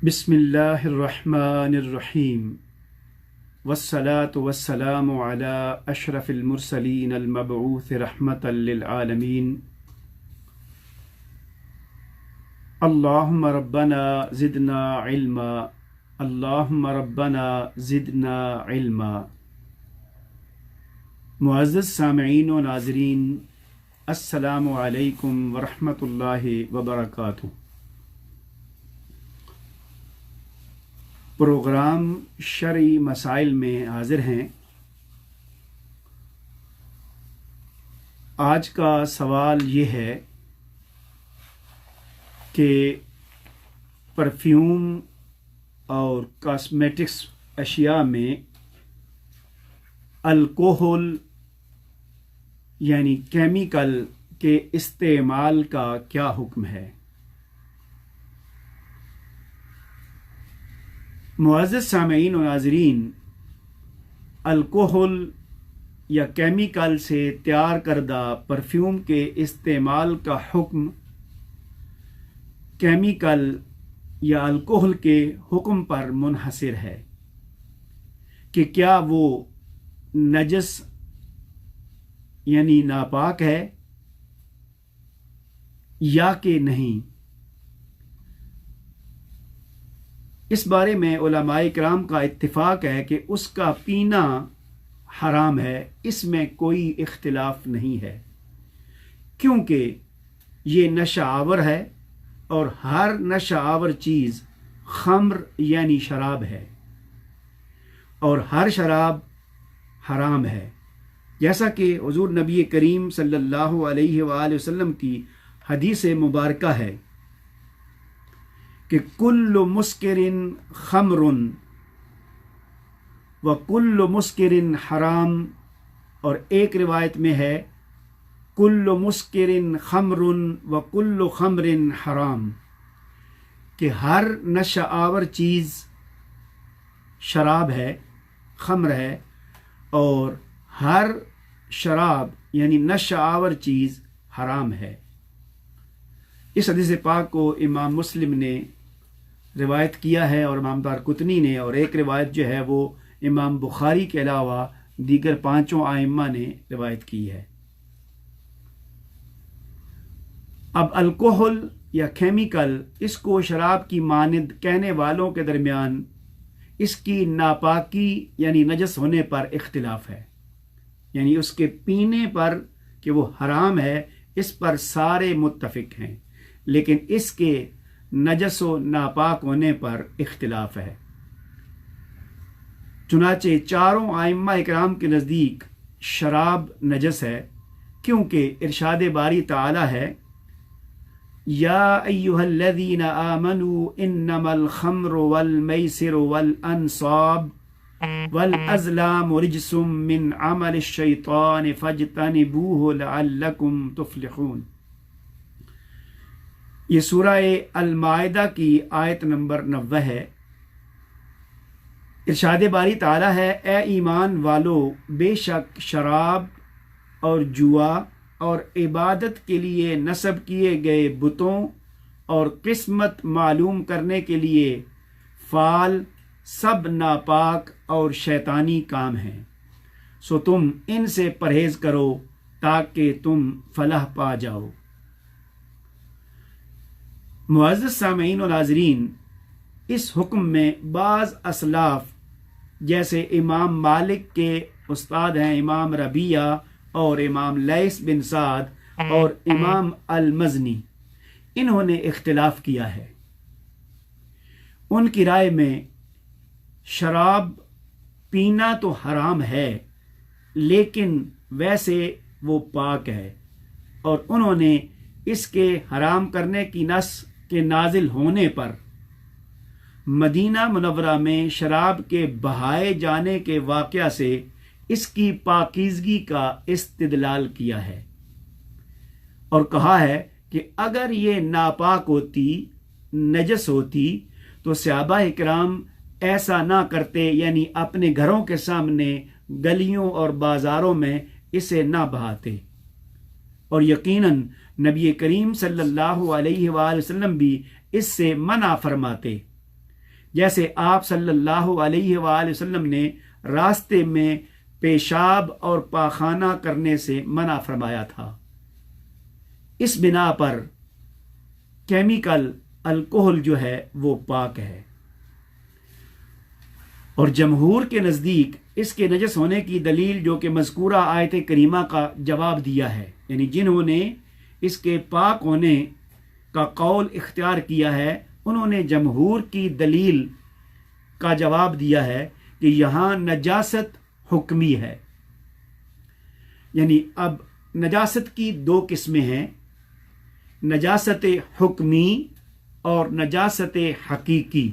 بسم اللہ الرحمن الرحیم والصلاة والسلام على اشرف المرسلین المبعوث رحمة للعالمین اللہم ربنا زدنا علما اللہم ربنا زدنا علما۔ معزز سامعین و ناظرین، السلام علیکم ورحمۃ اللہ وبرکاتہ۔ پروگرام شرعی مسائل میں حاضر ہیں۔ آج کا سوال یہ ہے کہ پرفیوم اور کاسمیٹکس اشیاء میں الکوہل یعنی کیمیکل کے استعمال کا کیا حکم ہے؟ معزز سامعین و ناظرین، الکوہل یا کیمیکل سے تیار کردہ پرفیوم کے استعمال کا حکم کیمیکل یا الکوہل کے حکم پر منحصر ہے کہ کیا وہ نجس یعنی ناپاک ہے یا کہ نہیں۔ اس بارے میں علماء کرام کا اتفاق ہے کہ اس کا پینا حرام ہے، اس میں کوئی اختلاف نہیں ہے، کیونکہ یہ نشہ آور ہے اور ہر نشہ آور چیز خمر یعنی شراب ہے، اور ہر شراب حرام ہے، جیسا کہ حضور نبی کریم صلی اللہ علیہ وآلہ وسلم کی حدیث مبارکہ ہے کہ کل مسکر خمر و کل مسکر حرام، اور ایک روایت میں ہے کل مسکر خمر و کل خمر حرام، کہ ہر نشہ آور چیز شراب ہے، خمر ہے، اور ہر شراب یعنی نشہ آور چیز حرام ہے۔ اس حدیث پاک کو امام مسلم نے روایت کیا ہے اور امام دارقطنی نے، اور ایک روایت جو ہے وہ امام بخاری کے علاوہ دیگر 5 ائمہ نے روایت کی ہے۔ اب الکوہل یا کیمیکل، اس کو شراب کی مانند کہنے والوں کے درمیان اس کی ناپاکی یعنی نجس ہونے پر اختلاف ہے، یعنی اس کے پینے پر کہ وہ حرام ہے اس پر سارے متفق ہیں، لیکن اس کے نجس و ناپاک ہونے پر اختلاف ہے۔ چنانچہ 4 ائمہ اکرام کے نزدیک شراب نجس ہے، کیونکہ ارشاد باری تعالی ہے یا ایھا الذین آمنوا انما الخمر والمیسر والانصاب والازلام رجس من عمل الشیطان فاجتنبوہ لعلکم تفلحون۔ یہ سورہ المائدہ کی آیت نمبر 90 ہے۔ ارشاد باری تعالیٰ ہے اے ایمان والو، بے شک شراب اور جوا اور عبادت کے لیے نصب کیے گئے بتوں اور قسمت معلوم کرنے کے لیے فال سب ناپاک اور شیطانی کام ہیں، سو تم ان سے پرہیز کرو تاکہ تم فلاح پا جاؤ۔ معزز سامعین و ناظرین، اس حکم میں بعض اسلاف جیسے امام مالک کے استاد ہیں امام ربیعہ اور امام لیث بن سعد اور امام المزنی، انہوں نے اختلاف کیا ہے۔ ان کی رائے میں شراب پینا تو حرام ہے لیکن ویسے وہ پاک ہے، اور انہوں نے اس کے حرام کرنے کی نص کے نازل ہونے پر مدینہ منورہ میں شراب کے بہائے جانے کے واقعہ سے اس کی پاکیزگی کا استدلال کیا ہے، اور کہا ہے کہ اگر یہ ناپاک ہوتی، نجس ہوتی، تو صحابہ کرام ایسا نہ کرتے، یعنی اپنے گھروں کے سامنے گلیوں اور بازاروں میں اسے نہ بہاتے، اور یقیناً نبی کریم صلی اللہ علیہ وآلہ وسلم بھی اس سے منع فرماتے۔ جیسے آپ صلی اللہ علیہ وآلہ وسلم نے راستے میں پیشاب اور پاخانہ کرنے سے منع فرمایا تھا۔ اس بنا پر کیمیکل الکوہل جو ہے وہ پاک ہے، اور جمہور کے نزدیک اس کے نجس ہونے کی دلیل جو کہ مذکورہ آیت کریمہ کا جواب دیا ہے، یعنی جنہوں نے اس کے پاک ہونے کا قول اختیار کیا ہے انہوں نے جمہور کی دلیل کا جواب دیا ہے کہ یہاں نجاست حکمی ہے۔ یعنی اب نجاست کی دو قسمیں ہیں، نجاست حکمی اور نجاست حقیقی۔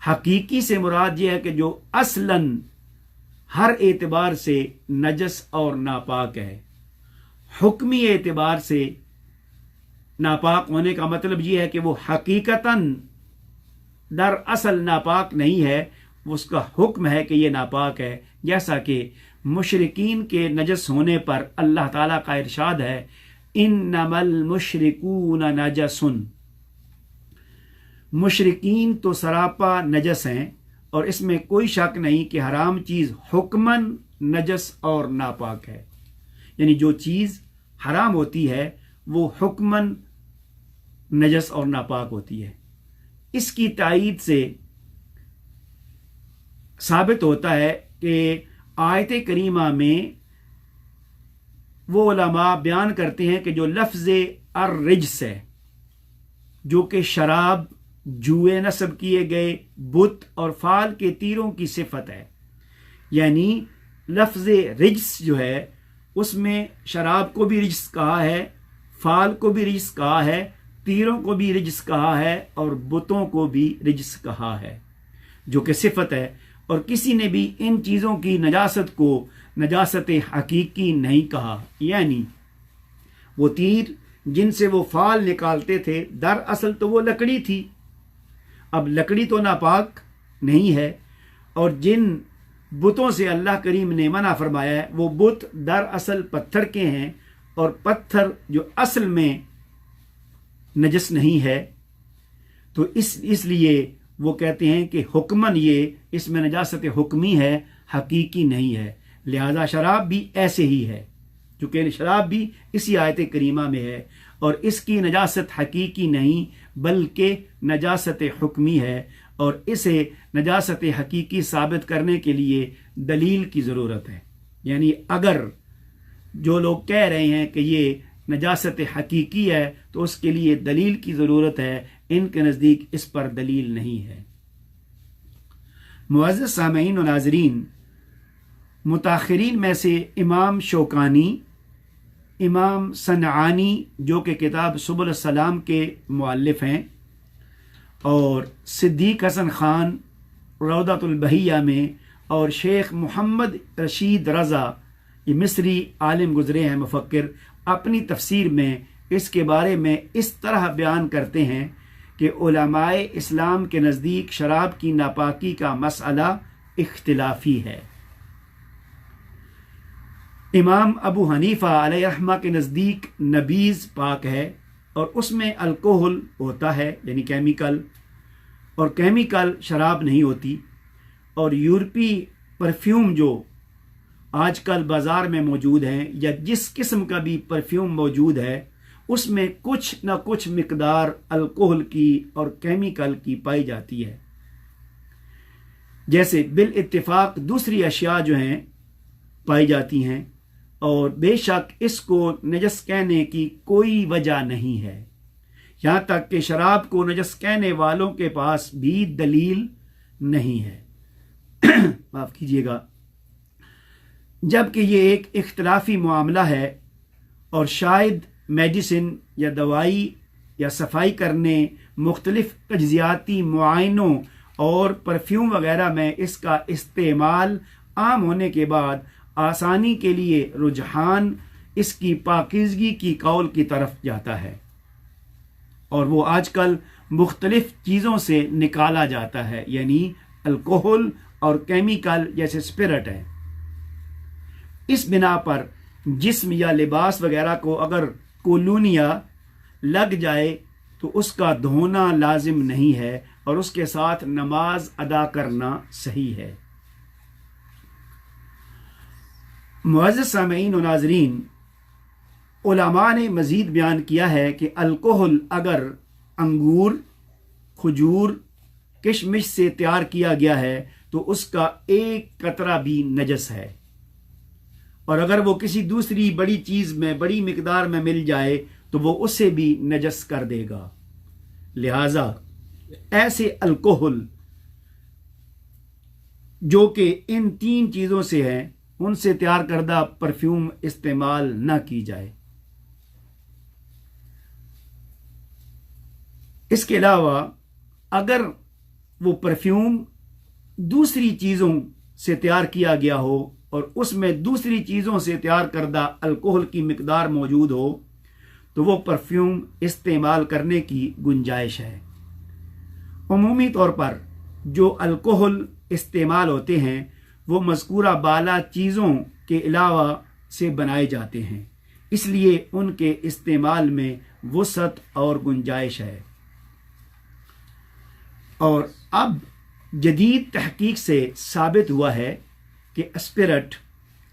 حقیقی سے مراد یہ ہے کہ جو اصلاً ہر اعتبار سے نجس اور ناپاک ہے۔ حکمی اعتبار سے ناپاک ہونے کا مطلب یہ ہے کہ وہ حقیقتاً در اصل ناپاک نہیں ہے، اس کا حکم ہے کہ یہ ناپاک ہے، جیسا کہ مشرکین کے نجس ہونے پر اللہ تعالیٰ کا ارشاد ہے انما المشرکون نجس، مشرکین تو سراپا نجس ہیں، اور اس میں کوئی شک نہیں کہ حرام چیز حکماً نجس اور ناپاک ہے۔ یعنی جو چیز حرام ہوتی ہے وہ حکماً نجس اور ناپاک ہوتی ہے۔ اس کی تائید سے ثابت ہوتا ہے کہ آیت کریمہ میں وہ علماء بیان کرتے ہیں کہ جو لفظ الرجس ہے، جو کہ شراب، جوئے نصب کیے گئے بت اور فال کے تیروں کی صفت ہے، یعنی لفظ رجس جو ہے اس میں شراب کو بھی رجس کہا ہے، فال کو بھی رجس کہا ہے، تیروں کو بھی رجس کہا ہے، اور بتوں کو بھی رجس کہا ہے، جو کہ صفت ہے۔ اور کسی نے بھی ان چیزوں کی نجاست کو نجاست حقیقی نہیں کہا، یعنی وہ تیر جن سے وہ فال نکالتے تھے دراصل تو وہ لکڑی تھی، اب لکڑی تو ناپاک نہیں ہے، اور جن بتوں سے اللہ کریم نے منع فرمایا ہے وہ بت دراصل پتھر کے ہیں، اور پتھر جو اصل میں نجس نہیں ہے، تو اس لیے وہ کہتے ہیں کہ حکماً یہ اس میں نجاست حکمی ہے، حقیقی نہیں ہے۔ لہذا شراب بھی ایسے ہی ہے، چونکہ شراب بھی اسی آیت کریمہ میں ہے، اور اس کی نجاست حقیقی نہیں بلکہ نجاست حکمی ہے، اور اسے نجاست حقیقی ثابت کرنے کے لیے دلیل کی ضرورت ہے۔ یعنی اگر جو لوگ کہہ رہے ہیں کہ یہ نجاست حقیقی ہے تو اس کے لیے دلیل کی ضرورت ہے، ان کے نزدیک اس پر دلیل نہیں ہے۔ معزز سامعین و ناظرین، متاخرین میں سے امام شوکانی، امام صنعانی جو کہ کتاب سبل السلام کے مؤلف ہیں، اور صدیق حسن خان روضۃ البہیہ میں، اور شیخ محمد رشید رضا، یہ مصری عالم گزرے ہیں مفکر، اپنی تفسیر میں اس کے بارے میں اس طرح بیان کرتے ہیں کہ علماء اسلام کے نزدیک شراب کی ناپاکی کا مسئلہ اختلافی ہے۔ امام ابو حنیفہ علیہ رحمہ کے نزدیک نبیذ پاک ہے، اور اس میں الکوہل ہوتا ہے یعنی کیمیکل، اور کیمیکل شراب نہیں ہوتی۔ اور یورپی پرفیوم جو آج کل بازار میں موجود ہیں، یا جس قسم کا بھی پرفیوم موجود ہے، اس میں کچھ نہ کچھ مقدار الکوہل کی اور کیمیکل کی پائی جاتی ہے، جیسے بالاتفاق دوسری اشیاء جو ہیں پائی جاتی ہیں، اور بے شک اس کو نجس کہنے کی کوئی وجہ نہیں ہے، یہاں تک کہ شراب کو نجس کہنے والوں کے پاس بھی دلیل نہیں ہے۔ معاف کیجیے گا، جبکہ یہ ایک اختلافی معاملہ ہے، اور شاید میڈیسن یا دوائی یا صفائی کرنے، مختلف تجزیاتی معائنوں اور پرفیوم وغیرہ میں اس کا استعمال عام ہونے کے بعد آسانی کے لیے رجحان اس کی پاکیزگی کی قول کی طرف جاتا ہے، اور وہ آج کل مختلف چیزوں سے نکالا جاتا ہے، یعنی الکوہل اور کیمیکل جیسے اسپرٹ ہے۔ اس بنا پر جسم یا لباس وغیرہ کو اگر کولونیا لگ جائے تو اس کا دھونا لازم نہیں ہے، اور اس کے ساتھ نماز ادا کرنا صحیح ہے۔ معزز سامعین و ناظرین، علماء نے مزید بیان کیا ہے کہ الکحل اگر انگور، کھجور، کشمش سے تیار کیا گیا ہے تو اس کا ایک قطرہ بھی نجس ہے، اور اگر وہ کسی دوسری بڑی چیز میں بڑی مقدار میں مل جائے تو وہ اسے بھی نجس کر دے گا۔ لہذا ایسے الکحل جو کہ ان 3 چیزوں سے ہیں، ان سے تیار کردہ پرفیوم استعمال نہ کی جائے۔ اس کے علاوہ اگر وہ پرفیوم دوسری چیزوں سے تیار کیا گیا ہو اور اس میں دوسری چیزوں سے تیار کردہ الکحل کی مقدار موجود ہو تو وہ پرفیوم استعمال کرنے کی گنجائش ہے۔ عمومی طور پر جو الکحل استعمال ہوتے ہیں وہ مذکورہ بالا چیزوں کے علاوہ سے بنائے جاتے ہیں، اس لیے ان کے استعمال میں وسعت اور گنجائش ہے۔ اور اب جدید تحقیق سے ثابت ہوا ہے کہ اسپرٹ،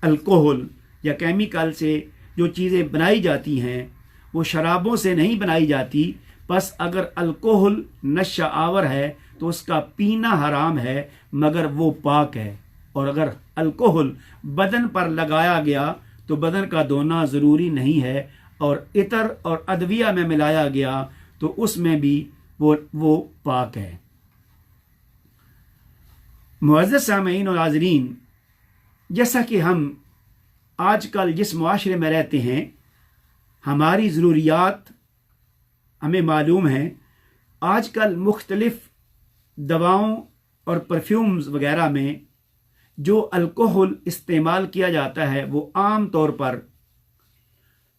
الکحل یا کیمیکل سے جو چیزیں بنائی جاتی ہیں وہ شرابوں سے نہیں بنائی جاتی، بس اگر الکحل نشہ آور ہے تو اس کا پینا حرام ہے مگر وہ پاک ہے، اور اگر الکحل بدن پر لگایا گیا تو بدن کا دھونا ضروری نہیں ہے، اور عطر اور ادویہ میں ملایا گیا تو اس میں بھی وہ پاک ہے۔ معزز سامعین و ناظرین، جیسا کہ ہم آج کل جس معاشرے میں رہتے ہیں، ہماری ضروریات ہمیں معلوم ہیں، آج کل مختلف دواؤں اور پرفیومز وغیرہ میں جو الکحل استعمال کیا جاتا ہے وہ عام طور پر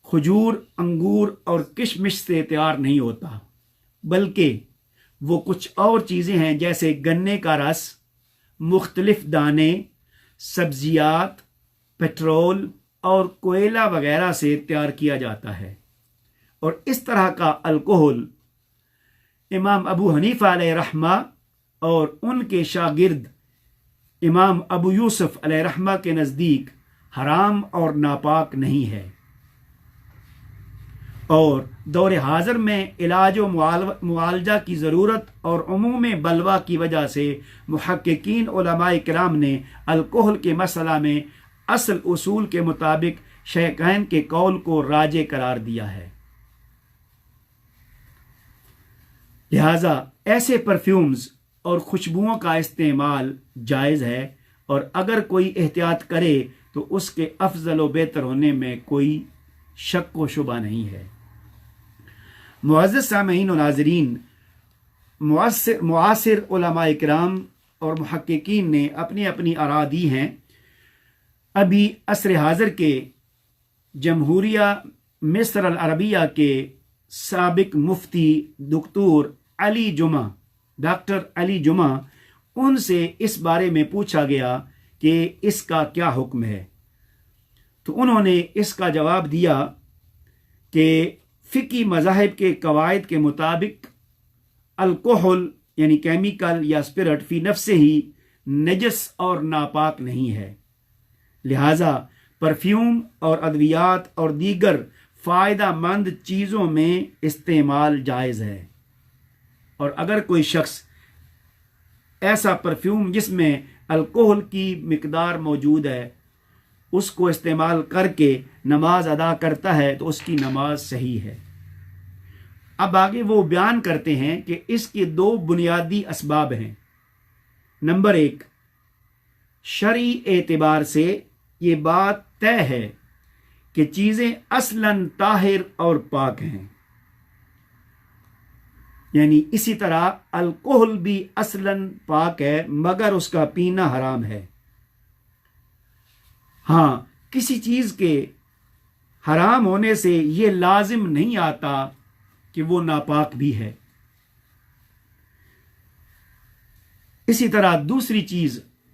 کھجور، انگور اور کشمش سے تیار نہیں ہوتا، بلکہ وہ کچھ اور چیزیں ہیں جیسے گنے کا رس، مختلف دانے، سبزیات، پیٹرول اور کوئلہ وغیرہ سے تیار کیا جاتا ہے۔ اور اس طرح کا الکحل امام ابو حنیفہ علیہ رحمہ اور ان کے شاگرد امام ابو یوسف علیہ رحمہ کے نزدیک حرام اور ناپاک نہیں ہے، اور دور حاضر میں علاج و معالجہ کی ضرورت اور عموم بلوا کی وجہ سے محققین علماء کرام نے الکحل کے مسئلہ میں اصل اصول کے مطابق شیخین کے قول کو راجح قرار دیا ہے۔ لہذا ایسے پرفیومز اور خوشبوؤں کا استعمال جائز ہے، اور اگر کوئی احتیاط کرے تو اس کے افضل و بہتر ہونے میں کوئی شک و شبہ نہیں ہے۔ معزز سامعین و ناظرین، معاصر علماء کرام اور محققین نے اپنی اپنی آراء دی ہیں۔ ابھی عصر حاضر کے جمہوریہ مصر العربیہ کے سابق مفتی ڈاکٹر علی جمعہ، ان سے اس بارے میں پوچھا گیا کہ اس کا کیا حکم ہے، تو انہوں نے اس کا جواب دیا کہ فقہی مذاہب کے قواعد کے مطابق الکحل یعنی کیمیکل یا اسپرٹ فی نفس ہی نجس اور ناپاک نہیں ہے، لہذا پرفیوم اور ادویات اور دیگر فائدہ مند چیزوں میں استعمال جائز ہے۔ اور اگر کوئی شخص ایسا پرفیوم جس میں الکحل کی مقدار موجود ہے اس کو استعمال کر کے نماز ادا کرتا ہے تو اس کی نماز صحیح ہے۔ اب آگے وہ بیان کرتے ہیں کہ اس کے 2 بنیادی اسباب ہیں۔ نمبر 1، شرعی اعتبار سے یہ بات طے ہے کہ چیزیں اصلاً طاہر اور پاک ہیں، یعنی اسی طرح الکحل بھی اصلاً پاک ہے مگر اس کا پینا حرام ہے۔ ہاں، کسی چیز کے حرام ہونے سے یہ لازم نہیں آتا کہ وہ ناپاک بھی ہے۔ اسی طرح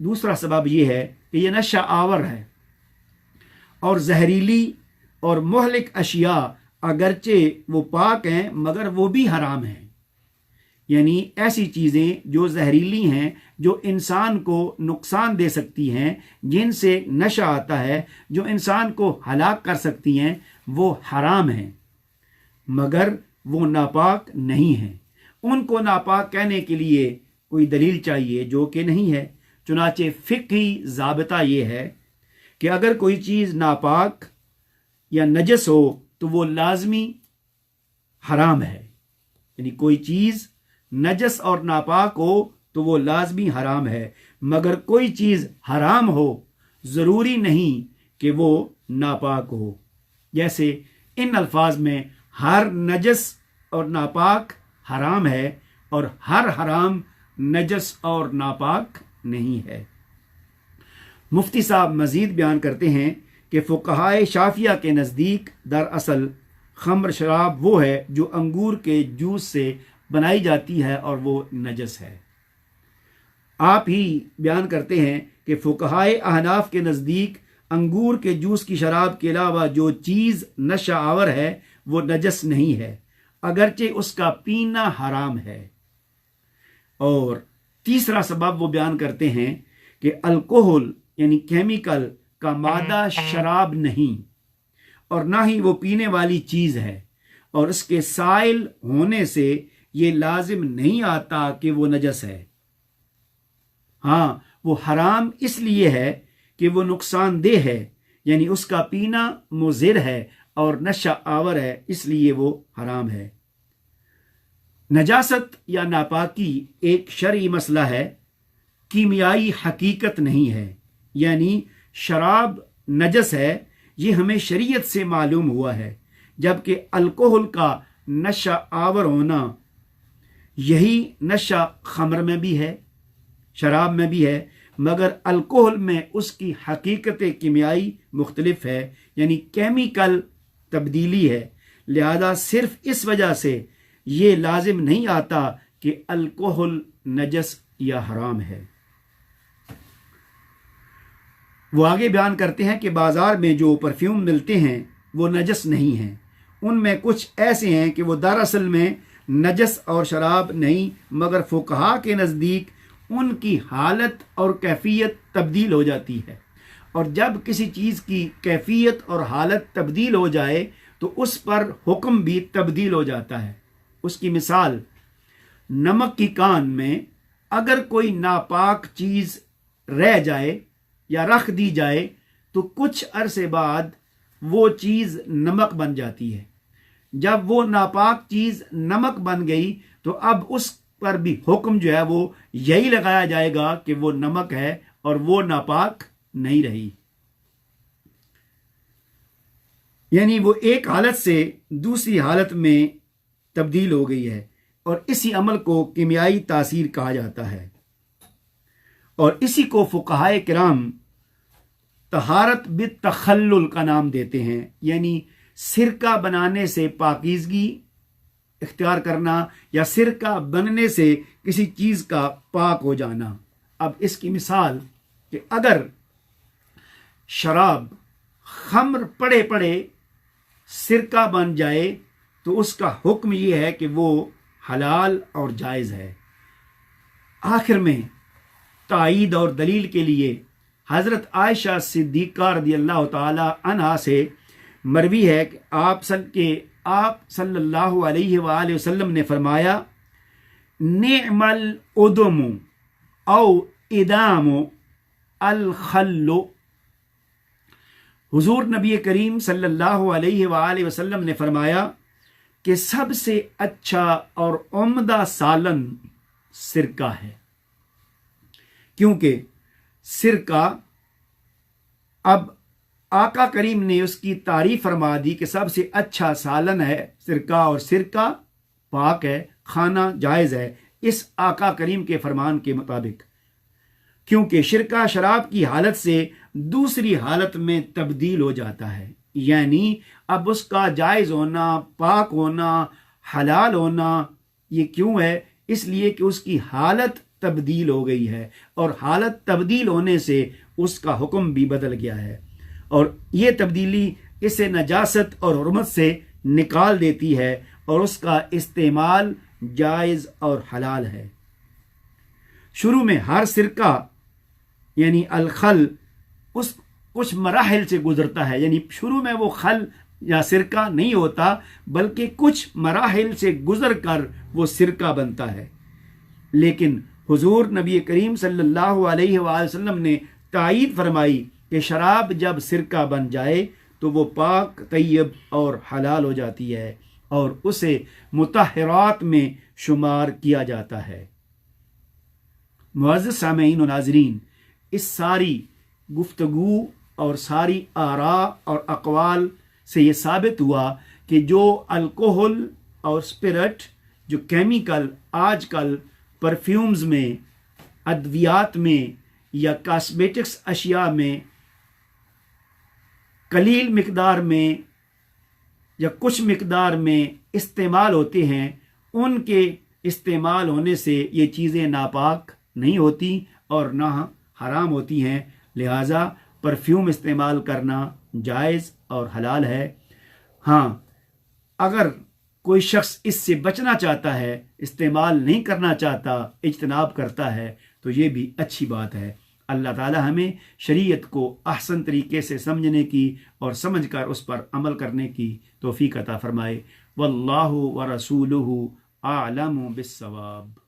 دوسرا سبب یہ ہے کہ یہ نشہ آور ہے، اور زہریلی اور مہلک اشیاء اگرچہ وہ پاک ہیں مگر وہ بھی حرام ہیں، یعنی ایسی چیزیں جو زہریلی ہیں، جو انسان کو نقصان دے سکتی ہیں، جن سے نشہ آتا ہے، جو انسان کو ہلاک کر سکتی ہیں، وہ حرام ہیں، مگر وہ ناپاک نہیں ہیں۔ ان کو ناپاک کہنے کے لیے کوئی دلیل چاہیے، جو کہ نہیں ہے۔ چنانچہ فقہی ضابطہ یہ ہے کہ اگر کوئی چیز ناپاک یا نجس ہو تو وہ لازمی حرام ہے، یعنی کوئی چیز نجس اور ناپاک ہو تو وہ لازمی حرام ہے، مگر کوئی چیز حرام ہو ضروری نہیں کہ وہ ناپاک ہو۔ جیسے ان الفاظ میں ہر نجس اور ناپاک حرام ہے اور ہر حرام نجس اور ناپاک نہیں ہے۔ مفتی صاحب مزید بیان کرتے ہیں کہ فقہائے شافعیہ کے نزدیک دراصل خمر شراب وہ ہے جو انگور کے جوس سے بنائی جاتی ہے اور وہ نجس ہے۔ آپ ہی بیان کرتے ہیں کہ فقہائے احناف کے نزدیک انگور کے جوس کی شراب کے علاوہ جو چیز نشہ آور ہے وہ نجس نہیں ہے، اگرچہ اس کا پینا حرام ہے۔ اور تیسرا سبب وہ بیان کرتے ہیں کہ الکوہل یعنی کیمیکل کا مادہ شراب نہیں، اور نہ ہی وہ پینے والی چیز ہے، اور اس کے سائل ہونے سے یہ لازم نہیں آتا کہ وہ نجس ہے۔ ہاں، وہ حرام اس لیے ہے کہ وہ نقصان دہ ہے، یعنی اس کا پینا مضر ہے اور نشہ آور ہے، اس لیے وہ حرام ہے۔ نجاست یا ناپاکی ایک شرعی مسئلہ ہے، کیمیائی حقیقت نہیں ہے۔ یعنی شراب نجس ہے، یہ ہمیں شریعت سے معلوم ہوا ہے، جبکہ الکوہل کا نشہ آور ہونا، یہی نشہ خمر میں بھی ہے، شراب میں بھی ہے، مگر الکوہل میں اس کی حقیقت کیمیائی مختلف ہے، یعنی کیمیکل تبدیلی ہے، لہذا صرف اس وجہ سے یہ لازم نہیں آتا کہ الکوہل نجس یا حرام ہے۔ وہ آگے بیان کرتے ہیں کہ بازار میں جو پرفیوم ملتے ہیں وہ نجس نہیں ہیں، ان میں کچھ ایسے ہیں کہ وہ دراصل میں نجس اور شراب نہیں، مگر فقہا کے نزدیک ان کی حالت اور کیفیت تبدیل ہو جاتی ہے، اور جب کسی چیز کی کیفیت اور حالت تبدیل ہو جائے تو اس پر حکم بھی تبدیل ہو جاتا ہے۔ اس کی مثال، نمک کی کان میں اگر کوئی ناپاک چیز رہ جائے یا رکھ دی جائے تو کچھ عرصے بعد وہ چیز نمک بن جاتی ہے۔ جب وہ ناپاک چیز نمک بن گئی تو اب اس پر بھی حکم جو ہے وہ یہی لگایا جائے گا کہ وہ نمک ہے اور وہ ناپاک نہیں رہی، یعنی وہ ایک حالت سے دوسری حالت میں تبدیل ہو گئی ہے، اور اسی عمل کو کیمیائی تاثیر کہا جاتا ہے، اور اسی کو فقہائے کرام طہارت بالتخلل کا نام دیتے ہیں، یعنی سرکہ بنانے سے پاکیزگی اختیار کرنا یا سرکہ بننے سے کسی چیز کا پاک ہو جانا۔ اب اس کی مثال کہ اگر شراب خمر پڑے پڑے سرکہ بن جائے تو اس کا حکم یہ ہے کہ وہ حلال اور جائز ہے۔ آخر میں تائید اور دلیل کے لیے حضرت عائشہ صدیقہ رضی اللہ تعالی عنہا سے مروی ہے کہ آپ صلی اللہ علیہ وآلہ وسلم نے فرمایا، نعم الادم او ادام الخل۔ حضور نبی کریم صلی اللہ علیہ وآلہ وسلم نے فرمایا کہ سب سے اچھا اور عمدہ سالن سرکہ ہے، کیونکہ سرکہ، اب آقا کریم نے اس کی تعریف فرما دی کہ سب سے اچھا سالن ہے سرکہ، اور سرکہ پاک ہے، کھانا جائز ہے اس آقا کریم کے فرمان کے مطابق، کیونکہ سرکہ شراب کی حالت سے دوسری حالت میں تبدیل ہو جاتا ہے، یعنی اب اس کا جائز ہونا، پاک ہونا، حلال ہونا یہ کیوں ہے؟ اس لیے کہ اس کی حالت تبدیل ہو گئی ہے، اور حالت تبدیل ہونے سے اس کا حکم بھی بدل گیا ہے، اور یہ تبدیلی اسے نجاست اور حرمت سے نکال دیتی ہے، اور اس کا استعمال جائز اور حلال ہے۔ شروع میں ہر سرقہ یعنی الخل اس کچھ مراحل سے گزرتا ہے، یعنی شروع میں وہ خل یا سرقہ نہیں ہوتا بلکہ کچھ مراحل سے گزر کر وہ سرقہ بنتا ہے۔ لیکن حضور نبی کریم صلی اللہ علیہ وآلہ وسلم نے تائید فرمائی کہ شراب جب سرقہ بن جائے تو وہ پاک، طیب اور حلال ہو جاتی ہے اور اسے مطہرات میں شمار کیا جاتا ہے۔ معزز سامعین و ناظرین، اس ساری گفتگو اور ساری آراء اور اقوال سے یہ ثابت ہوا کہ جو الکوہل اور اسپرٹ، جو کیمیکل آج کل پرفیومز میں، ادویات میں یا کاسمیٹکس اشیاء میں قلیل مقدار میں یا کچھ مقدار میں استعمال ہوتے ہیں، ان کے استعمال ہونے سے یہ چیزیں ناپاک نہیں ہوتی اور نہ حرام ہوتی ہیں، لہٰذا پرفیوم استعمال کرنا جائز اور حلال ہے۔ ہاں، اگر کوئی شخص اس سے بچنا چاہتا ہے، استعمال نہیں کرنا چاہتا، اجتناب کرتا ہے تو یہ بھی اچھی بات ہے۔ اللہ تعالی ہمیں شریعت کو احسن طریقے سے سمجھنے کی اور سمجھ کر اس پر عمل کرنے کی توفیق عطا فرمائے۔ واللہ ورسولہ اعلم بالصواب۔